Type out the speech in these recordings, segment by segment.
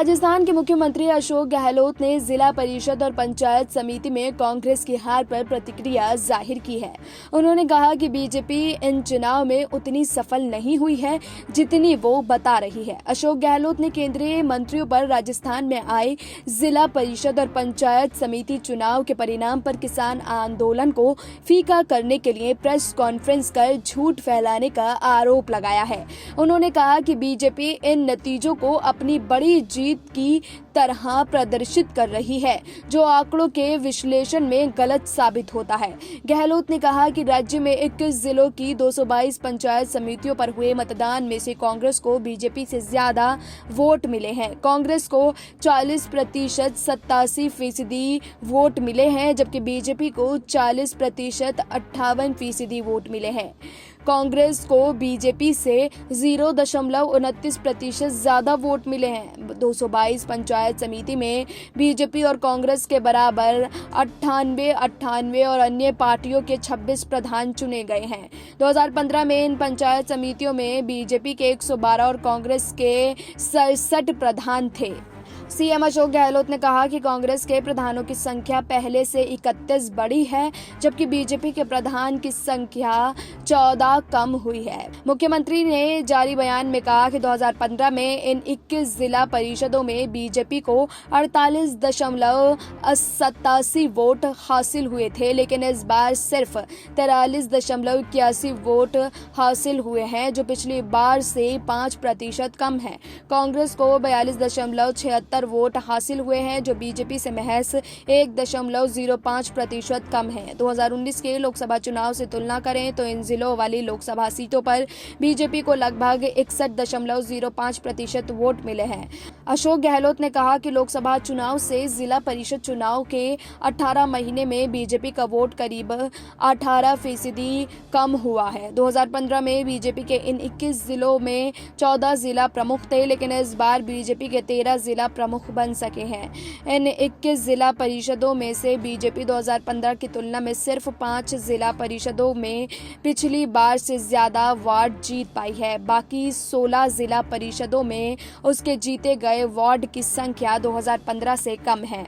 राजस्थान के मुख्यमंत्री अशोक गहलोत ने जिला परिषद और पंचायत समिति में कांग्रेस की हार पर प्रतिक्रिया जाहिर की है। उन्होंने कहा कि बीजेपी इन चुनाव में उतनी सफल नहीं हुई है जितनी वो बता रही है। अशोक गहलोत ने केंद्रीय मंत्रियों पर राजस्थान में आए जिला परिषद और पंचायत समिति चुनाव के परिणाम पर किसान आंदोलन को फीका करने के लिए प्रेस कॉन्फ्रेंस कर झूठ फैलाने का आरोप लगाया है। उन्होंने कहा कि बीजेपी इन नतीजों को अपनी बड़ी जीत की तरह प्रदर्शित कर रही है, जो आंकड़ों के विश्लेषण में गलत साबित होता है। गहलोत ने कहा कि राज्य में 21 जिलों की 222 पंचायत समितियों पर हुए मतदान में से कांग्रेस को बीजेपी से ज्यादा वोट मिले हैं। कांग्रेस को 40% 87% वोट मिले हैं, जबकि बीजेपी को 40% 58% वोट मिले हैं। कांग्रेस को बीजेपी से 0.29% ज्यादा वोट मिले हैं। 222 पंचायत समिति में बीजेपी और कांग्रेस के बराबर 98 और अन्य पार्टियों के 26 प्रधान चुने गए हैं। 2015 में इन पंचायत समितियों में बीजेपी के 112 और कांग्रेस के 67 प्रधान थे। सीएम अशोक गहलोत ने कहा कि कांग्रेस के प्रधानों की संख्या पहले से 31 बढ़ी है, जबकि बीजेपी के प्रधान की संख्या 14 कम हुई है। मुख्यमंत्री ने जारी बयान में कहा कि 2015 में इन 21 जिला परिषदों में बीजेपी को 48.87 वोट हासिल हुए थे, लेकिन इस बार सिर्फ 43.81 वोट हासिल हुए हैं, जो पिछली बार से 5% कम है। कांग्रेस को 42.76 वोट हासिल हुए हैं, जो बीजेपी से महज 1.05% कम है। 2019 के लोकसभा चुनाव से तुलना करें तो इन जिलों वाली लोकसभा सीटों पर बीजेपी को लगभग 61.05% वोट मिले हैं। अशोक गहलोत ने कहा कि लोकसभा चुनाव से जिला परिषद चुनाव के 18 महीने में बीजेपी का वोट करीब 18% कम हुआ है। 2015 में बीजेपी के इन 21 जिलों में 14 जिला प्रमुख थे, लेकिन इस बार बीजेपी के 13 जिला प्रमुख बन सके हैं। इन 21 जिला परिषदों में से बीजेपी 2015 की तुलना में सिर्फ 5 जिला परिषदों में पिछली बार से ज्यादा वार्ड जीत पाई है। बाकी 16 जिला परिषदों में उसके जीते गए वार्ड की संख्या 2015 से कम है।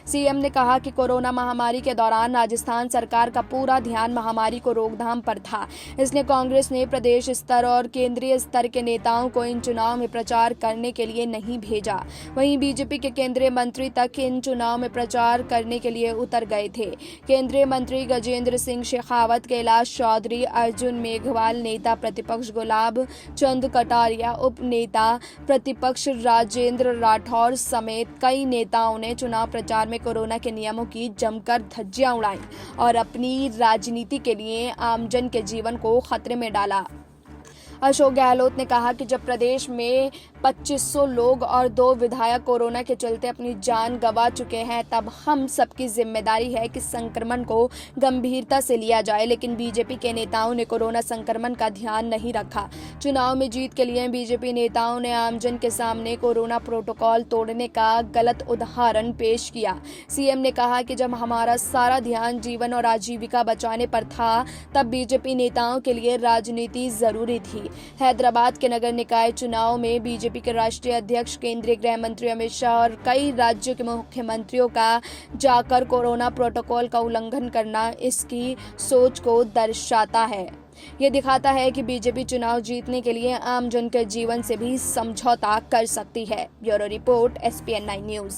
सीएम ने कहा कि कोरोना महामारी के दौरान राजस्थान सरकार का पूरा ध्यान महामारी को रोकथाम पर था, इसलिए कांग्रेस ने प्रदेश स्तर और केंद्रीय स्तर के नेताओं को इन चुनाव में प्रचार करने के लिए नहीं भेजा। वहीं बीजेपी के केंद्रीय मंत्री तक इन चुनाव में प्रचार करने के लिए उतर गए थे। केंद्रीय मंत्री गजेंद्र सिंह शेखावत, कैलाश चौधरी, अर्जुन मेघवाल, नेता प्रतिपक्ष गुलाब चंद कटारिया, उप नेता प्रतिपक्ष राजेंद्र राठौर समेत कई नेताओं ने चुनाव प्रचार में कोरोना के नियमों की जमकर धज्जियां उड़ाई और अपनी राजनीति के लिए आमजन के जीवन को खतरे में डाला। अशोक गहलोत ने कहा कि जब प्रदेश में 2500 लोग और 2 विधायक कोरोना के चलते अपनी जान गंवा चुके हैं, तब हम सबकी जिम्मेदारी है कि संक्रमण को गंभीरता से लिया जाए, लेकिन बीजेपी के नेताओं ने कोरोना संक्रमण का ध्यान नहीं रखा। चुनाव में जीत के लिए बीजेपी नेताओं ने आमजन के सामने कोरोना प्रोटोकॉल तोड़ने का गलत उदाहरण पेश किया। सीएम ने कहा कि जब हमारा सारा ध्यान जीवन और आजीविका बचाने पर था, तब बीजेपी नेताओं के लिए राजनीति जरूरी थी। हैदराबाद के नगर निकाय चुनाव में बीजेपी के राष्ट्रीय अध्यक्ष, केंद्रीय गृह मंत्री अमित शाह और कई राज्यों के मुख्यमंत्रियों का जाकर कोरोना प्रोटोकॉल का उल्लंघन करना इसकी सोच को दर्शाता है। ये दिखाता है कि बीजेपी चुनाव जीतने के लिए आम जन के जीवन से भी समझौता कर सकती है। Bureau report, SPN 9 news.